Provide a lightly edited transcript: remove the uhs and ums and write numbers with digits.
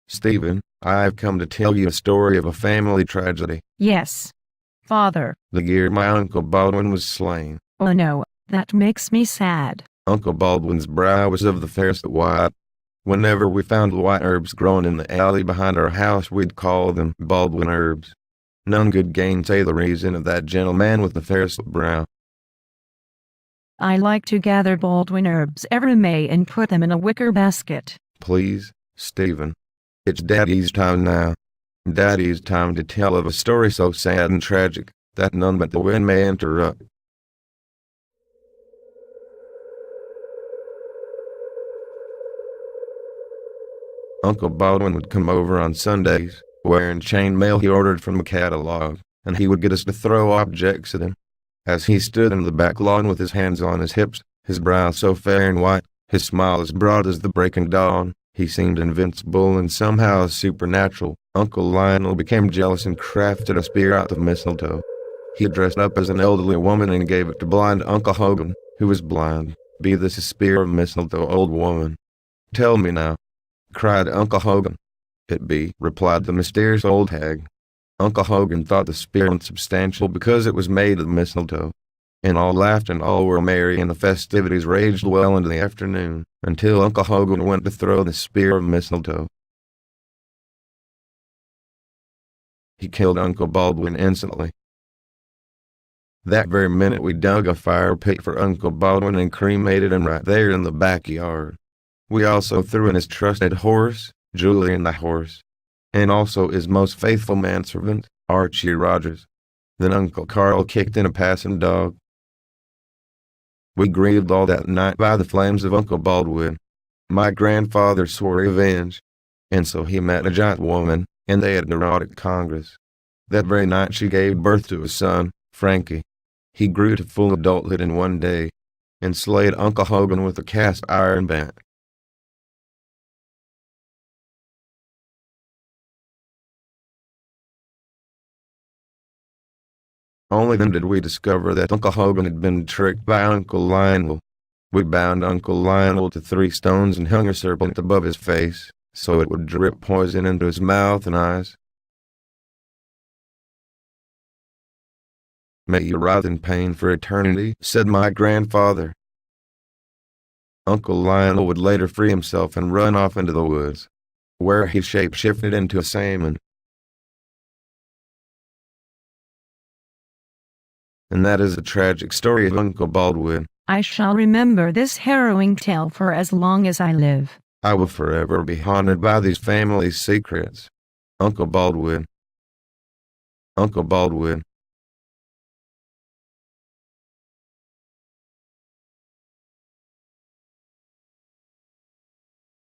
Stephen, I have come to tell you a story of a family tragedy. Yes, Father. The year my Uncle Baldwin was slain. Oh no, that makes me sad. Uncle Baldwin's brow was of the fairest white. Whenever we found white herbs growing in the alley behind our house, we'd call them Baldwin herbs. None could gainsay the reason of that gentleman with the fairest brow. I like to gather Baldwin herbs every May and put them in a wicker basket. Please, Stephen. It's Daddy's time now. Daddy's time to tell of a story so sad and tragic that none but the wind may interrupt. Uncle Baldwin would come over on Sundays, wearing chain mail he ordered from a catalog, and he would get us to throw objects at him. As he stood in the back lawn with his hands on his hips, his brow so fair and white, his smile as broad as the breaking dawn, he seemed invincible and somehow supernatural. Uncle Lionel became jealous and crafted a spear out of mistletoe. He dressed up as an elderly woman and gave it to blind Uncle Hogan, who was blind. "Be this a spear of mistletoe, old woman?" "Tell me now," cried Uncle Hogan. "It be," replied the mysterious old hag. Uncle Hogan thought the spear unsubstantial because it was made of mistletoe. And all laughed and all were merry, and the festivities raged well into the afternoon, until Uncle Hogan went to throw the spear of mistletoe. He killed Uncle Baldwin instantly. That very minute we dug a fire pit for Uncle Baldwin and cremated him right there in the backyard. We also threw in his trusted horse, Julian the horse, and also his most faithful manservant, Archie Rogers. Then Uncle Carl kicked in a passing dog. We grieved all that night by the flames of Uncle Baldwin. My grandfather swore revenge, and so he met a giant woman, and they had an erotic congress. That very night she gave birth to a son, Frankie. He grew to full adulthood in one day, and slayed Uncle Hogan with a cast iron bat. Only then did we discover that Uncle Hogan had been tricked by Uncle Lionel. We bound Uncle Lionel to 3 stones and hung a serpent above his face, so it would drip poison into his mouth and eyes. "May you writhe in pain for eternity," said my grandfather. Uncle Lionel would later free himself and run off into the woods, where he shape-shifted into a salmon. And that is the tragic story of Uncle Baldwin. I shall remember this harrowing tale for as long as I live. I will forever be haunted by these family secrets. Uncle Baldwin. Uncle Baldwin.